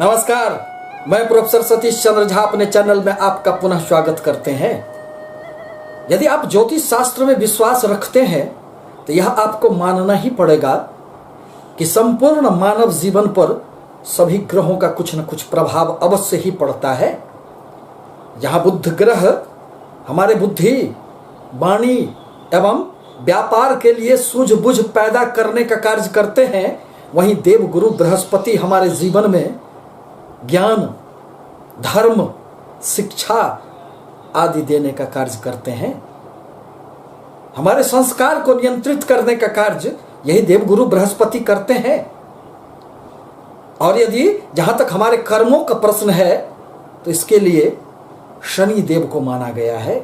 नमस्कार, मैं प्रोफेसर सतीश चंद्र झा अपने चैनल में आपका पुनः स्वागत करते हैं। यदि आप ज्योतिष शास्त्र में विश्वास रखते हैं तो यह आपको मानना ही पड़ेगा कि संपूर्ण मानव जीवन पर सभी ग्रहों का कुछ न कुछ प्रभाव अवश्य ही पड़ता है। यहाँ बुध ग्रह हमारे बुद्धि, वाणी एवं व्यापार के लिए सूझबूझ पैदा करने का कार्य करते हैं, वहीं देवगुरु बृहस्पति हमारे जीवन में ज्ञान, धर्म, शिक्षा आदि देने का कार्य करते हैं। हमारे संस्कार को नियंत्रित करने का कार्य यही देवगुरु बृहस्पति करते हैं। और यदि जहां तक हमारे कर्मों का प्रश्न है तो इसके लिए शनि देव को माना गया है,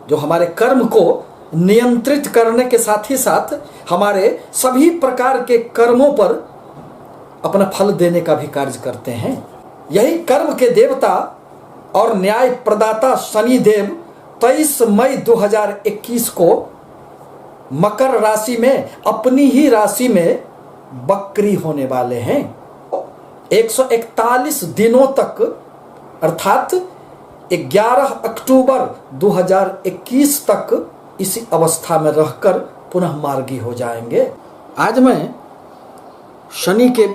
जो हमारे कर्म को नियंत्रित करने के साथ ही साथ हमारे सभी प्रकार के कर्मों पर अपना फल देने का भी कार्य करते हैं। यही कर्म के देवता और न्याय प्रदाता शनि देव 23 मई 2021 को मकर राशि में अपनी ही राशि में बकरी होने वाले हैं। 141 दिनों तक अर्थात 11 अक्टूबर 2021 तक इसी अवस्था में रहकर पुनः मार्गी हो जाएंगे। आज मैं शनि के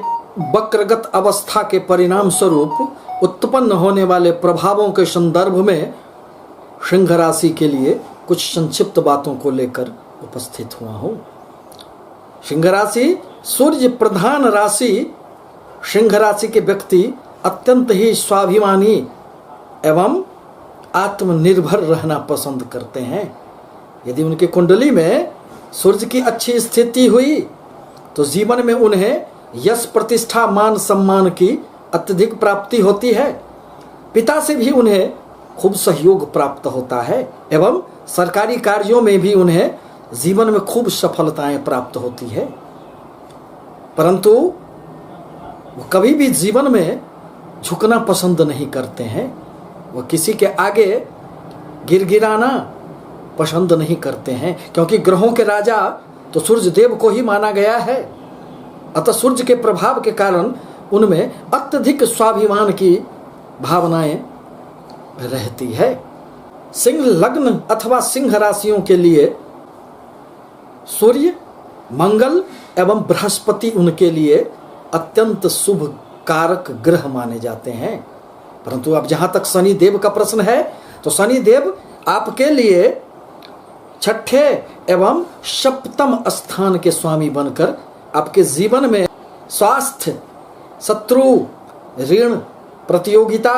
वक्रगत अवस्था के परिणाम स्वरूप उत्पन्न होने वाले प्रभावों के संदर्भ में सिंह राशि के लिए कुछ संक्षिप्त बातों को लेकर उपस्थित हुआ हूं। सिंह राशि सूर्य प्रधान राशि। सिंह राशि के व्यक्ति अत्यंत ही स्वाभिमानी एवं आत्मनिर्भर रहना पसंद करते हैं। यदि उनकी कुंडली में सूर्य की अच्छी स्थिति हुई तो जीवन में उन्हें यश, प्रतिष्ठा, मान सम्मान की अत्यधिक प्राप्ति होती है। पिता से भी उन्हें खूब सहयोग प्राप्त होता है एवं सरकारी कार्यों में भी उन्हें जीवन में खूब सफलताएं प्राप्त होती है। परंतु वो कभी भी जीवन में झुकना पसंद नहीं करते हैं। वो किसी के आगे गिड़गिड़ाना पसंद नहीं करते हैं, क्योंकि ग्रहों के राजा तो सूर्य देव को ही माना गया है। अतः सूर्य के प्रभाव के कारण उनमें अत्यधिक स्वाभिमान की भावनाएं रहती है। सिंह लग्न अथवा सिंह राशियों के लिए सूर्य, मंगल एवं बृहस्पति उनके लिए अत्यंत शुभ कारक ग्रह माने जाते हैं। परंतु अब जहां तक शनि देव का प्रश्न है तो शनि देव आपके लिए छठे एवं सप्तम स्थान के स्वामी बनकर आपके जीवन में स्वास्थ्य, शत्रु, ऋण, प्रतियोगिता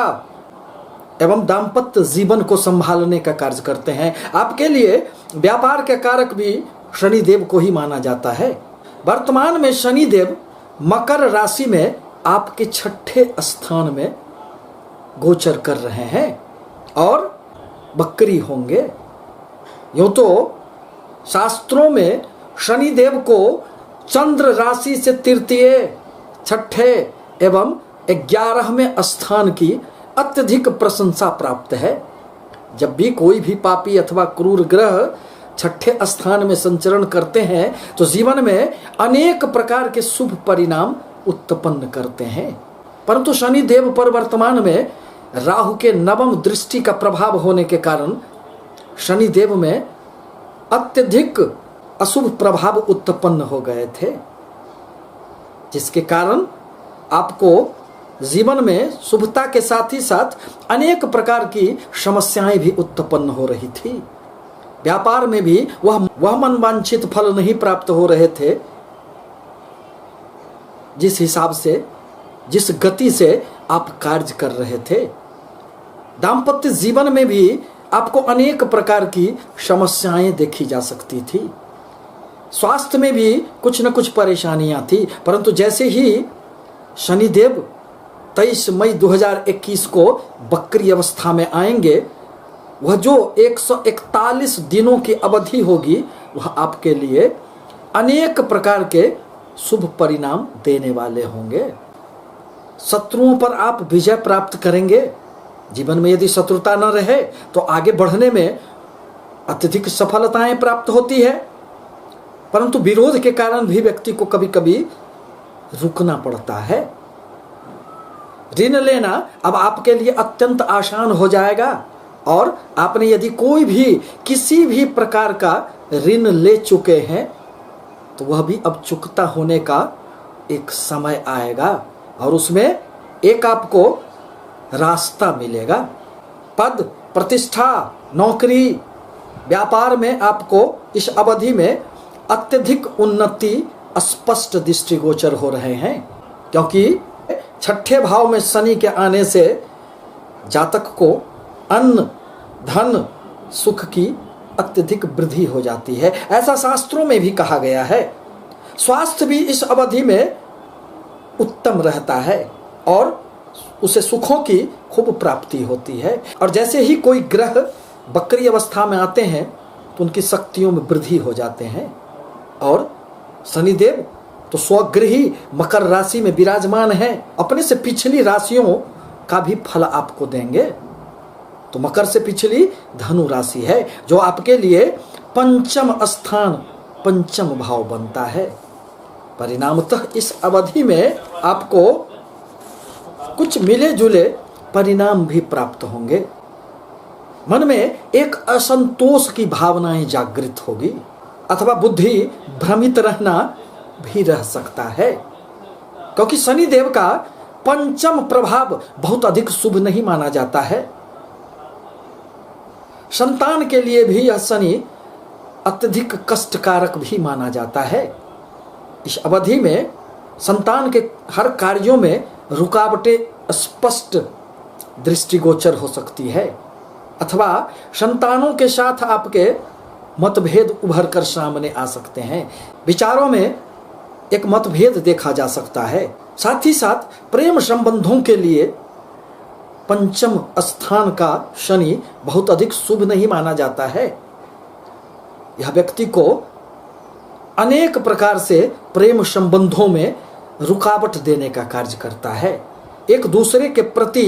एवं दाम्पत्य जीवन को संभालने का कार्य करते हैं। आपके लिए व्यापार के कारक भी शनि देव को ही माना जाता है। वर्तमान में शनि देव मकर राशि में आपके छठे स्थान में गोचर कर रहे हैं और बकरी होंगे। यूं तो शास्त्रों में शनि देव को चंद्र राशि से तृतीय, छठे एवं 11वें स्थान की अत्यधिक प्रशंसा प्राप्त है। जब भी कोई भी पापी अथवा क्रूर ग्रह छठे स्थान में संचरण करते हैं तो जीवन में अनेक प्रकार के शुभ परिणाम उत्पन्न करते हैं। परंतु शनि देव पर वर्तमान में राहु के नवम दृष्टि का प्रभाव होने के कारण शनि देव में अत्यधिक अशुभ प्रभाव उत्पन्न हो गए थे, जिसके कारण आपको जीवन में शुभता के साथ ही साथ अनेक प्रकार की समस्याएं भी उत्पन्न हो रही थी। व्यापार में भी वह मनवांछित फल नहीं प्राप्त हो रहे थे जिस हिसाब से, जिस गति से आप कार्य कर रहे थे। दाम्पत्य जीवन में भी आपको अनेक प्रकार की समस्याएं देखी जा सकती थी। स्वास्थ्य में भी कुछ न कुछ परेशानियां थी। परंतु जैसे ही शनिदेव 23 मई 2021 को बकरी अवस्था में आएंगे, वह जो 141 दिनों की अवधि होगी वह आपके लिए अनेक प्रकार के शुभ परिणाम देने वाले होंगे। शत्रुओं पर आप विजय प्राप्त करेंगे। जीवन में यदि शत्रुता न रहे तो आगे बढ़ने में अत्यधिक सफलताएं प्राप्त होती है। परंतु विरोध के कारण भी व्यक्ति को कभी कभी रुकना पड़ता है। ऋण लेना अब आपके लिए अत्यंत आसान हो जाएगा। और आपने यदि कोई भी किसी भी प्रकार का ऋण ले चुके हैं तो वह भी अब चुकता होने का एक समय आएगा और उसमें एक आपको रास्ता मिलेगा। पद, प्रतिष्ठा, नौकरी, व्यापार में आपको इस अवधि में अत्यधिक उन्नति स्पष्ट दृष्टिगोचर हो रहे हैं, क्योंकि छठे भाव में शनि के आने से जातक को अन्न, धन, सुख की अत्यधिक वृद्धि हो जाती है। ऐसा शास्त्रों में भी कहा गया है। स्वास्थ्य भी इस अवधि में उत्तम रहता है और उसे सुखों की खूब प्राप्ति होती है। और जैसे ही कोई ग्रह वक्री अवस्था में आते हैं तो उनकी शक्तियों में वृद्धि हो जाते हैं। और शनिदेव तो स्वगृही मकर राशि में विराजमान है, अपने से पिछली राशियों का भी फल आपको देंगे। तो मकर से पिछली धनु राशि है जो आपके लिए पंचम स्थान, पंचम भाव बनता है। परिणामतः इस अवधि में आपको कुछ मिले जुले परिणाम भी प्राप्त होंगे। मन में एक असंतोष की भावनाएं जागृत होगी अथवा बुद्धि भ्रमित रहना भी रह सकता है, क्योंकि शनिदेव का पंचम प्रभाव बहुत अधिक शुभ नहीं माना जाता है। संतान के लिए भी यह शनि अत्यधिक कष्टकारक भी माना जाता है। इस अवधि में संतान के हर कार्यों में रुकावटें स्पष्ट दृष्टिगोचर हो सकती है अथवा संतानों के साथ आपके मतभेद उभर कर सामने आ सकते हैं। विचारों में एक मतभेद देखा जा सकता है। साथ ही साथ प्रेम संबंधों के लिए पंचम स्थान का शनि बहुत अधिक शुभ नहीं माना जाता है। यह व्यक्ति को अनेक प्रकार से प्रेम संबंधों में रुकावट देने का कार्य करता है। एक दूसरे के प्रति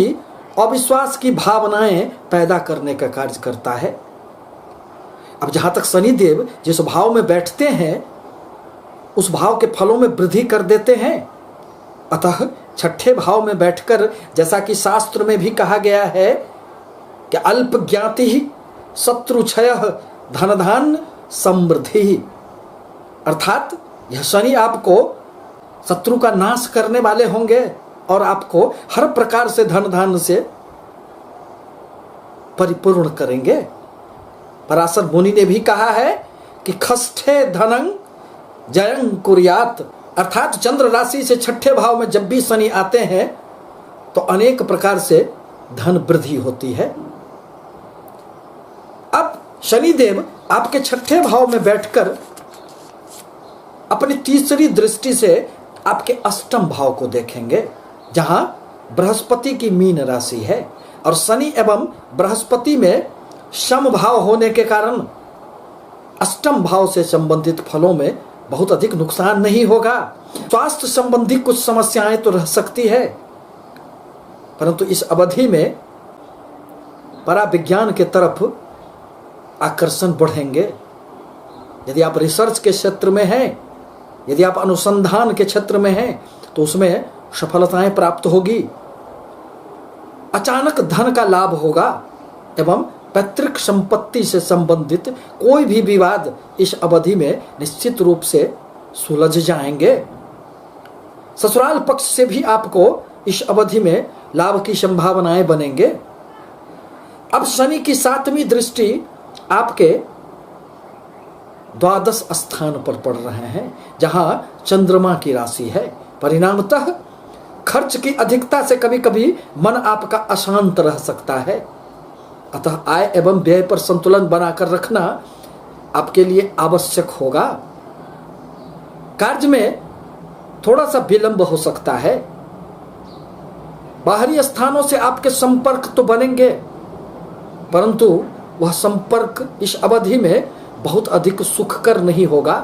अविश्वास की भावनाएं पैदा करने का कार्य करता है। अब जहां तक शनिदेव जिस भाव में बैठते हैं उस भाव के फलों में वृद्धि कर देते हैं। अतः छठे भाव में बैठकर, जैसा कि शास्त्र में भी कहा गया है कि अल्प ज्ञाति शत्रु क्षय धन धान्य समृद्धि, अर्थात यह शनि आपको शत्रु का नाश करने वाले होंगे और आपको हर प्रकार से धन धान्य से परिपूर्ण करेंगे। पराशर मुनि ने भी कहा है कि खष्ठे धनं जयं कुर्यात, अर्थात चंद्र राशि से छठे भाव में जब भी शनि आते हैं तो अनेक प्रकार से धन वृद्धि होती है। अब शनिदेव आपके छठे भाव में बैठकर अपनी तीसरी दृष्टि से आपके अष्टम भाव को देखेंगे, जहां बृहस्पति की मीन राशि है और शनि एवं बृहस्पति में समभाव होने के कारण अष्टम भाव से संबंधित फलों में बहुत अधिक नुकसान नहीं होगा। स्वास्थ्य संबंधी कुछ समस्याएं तो रह सकती है, परंतु इस अवधि में पराविज्ञान के तरफ आकर्षण बढ़ेंगे। यदि आप रिसर्च के क्षेत्र में हैं, यदि आप अनुसंधान के क्षेत्र में हैं तो उसमें सफलताएं प्राप्त होगी। अचानक धन का लाभ होगा एवं पैतृक संपत्ति से संबंधित कोई भी विवाद इस अवधि में निश्चित रूप से सुलझ जाएंगे। ससुराल पक्ष से भी आपको इस अवधि में लाभ की संभावनाएं बनेंगे। अब शनि की 7वीं दृष्टि आपके द्वादश स्थान पर पड़ रहे हैं, जहां चंद्रमा की राशि है। परिणामतः खर्च की अधिकता से कभी कभी मन आपका अशांत रह सकता है। अतः आय एवं व्यय पर संतुलन बनाकर रखना आपके लिए आवश्यक होगा। कार्य में थोड़ा सा विलंब हो सकता है। बाहरी स्थानों से आपके संपर्क तो बनेंगे, परंतु वह संपर्क इस अवधि में बहुत अधिक सुखकर नहीं होगा।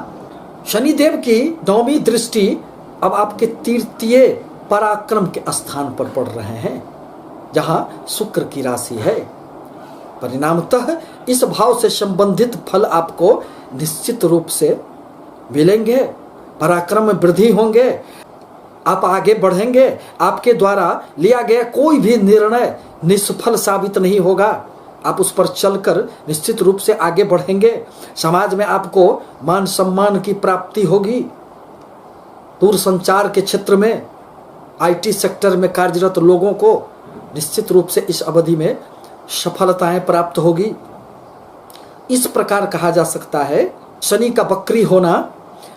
शनिदेव की 9वीं दृष्टि अब आपके तृतीय पराक्रम के स्थान पर पड़ रहे हैं, जहां शुक्र की राशि है। परिणामतः इस भाव से संबंधित फल आपको निश्चित रूप से मिलेंगे। पराक्रम में वृद्धि होंगे। आप आगे बढ़ेंगे, आपके द्वारा लिया गया कोई भी निर्णय निष्फल साबित नहीं होगा। आप उस पर चलकर निश्चित रूप से आगे बढ़ेंगे। समाज में आपको मान सम्मान की प्राप्ति होगी। दूरसंचार के क्षेत्र में, आईटी सेक्टर में कार्यरत लोगों को निश्चित रूप से इस अवधि में सफलताएं प्राप्त होगी। इस प्रकार कहा जा सकता है शनि का वक्री होना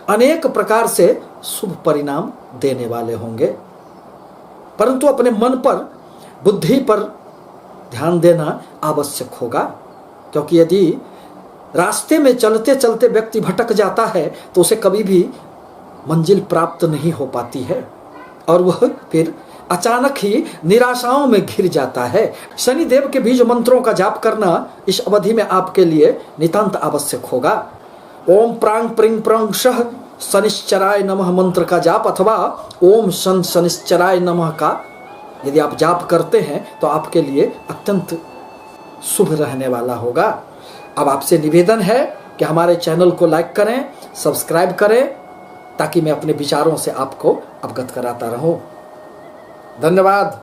अनेक प्रकार से शुभ परिणाम देने वाले होंगे, परंतु अपने मन पर, बुद्धि पर ध्यान देना आवश्यक होगा। क्योंकि यदि रास्ते में चलते चलते व्यक्ति भटक जाता है तो उसे कभी भी मंजिल प्राप्त नहीं हो पाती है और वह फिर अचानक ही निराशाओं में घिर जाता है। शनिदेव के बीज मंत्रों का जाप करना इस अवधि में आपके लिए नितांत आवश्यक होगा। ओम प्रांग प्रिंग प्रंग शह शनिश्चराय नमः मंत्र का जाप अथवा ओम शन शनिश्चराय नमः का यदि आप जाप करते हैं तो आपके लिए अत्यंत शुभ रहने वाला होगा। अब आपसे निवेदन है कि हमारे चैनल को लाइक करें, सब्सक्राइब करें, ताकि मैं अपने विचारों से आपको अवगत कराता रहूं। धन्यवाद।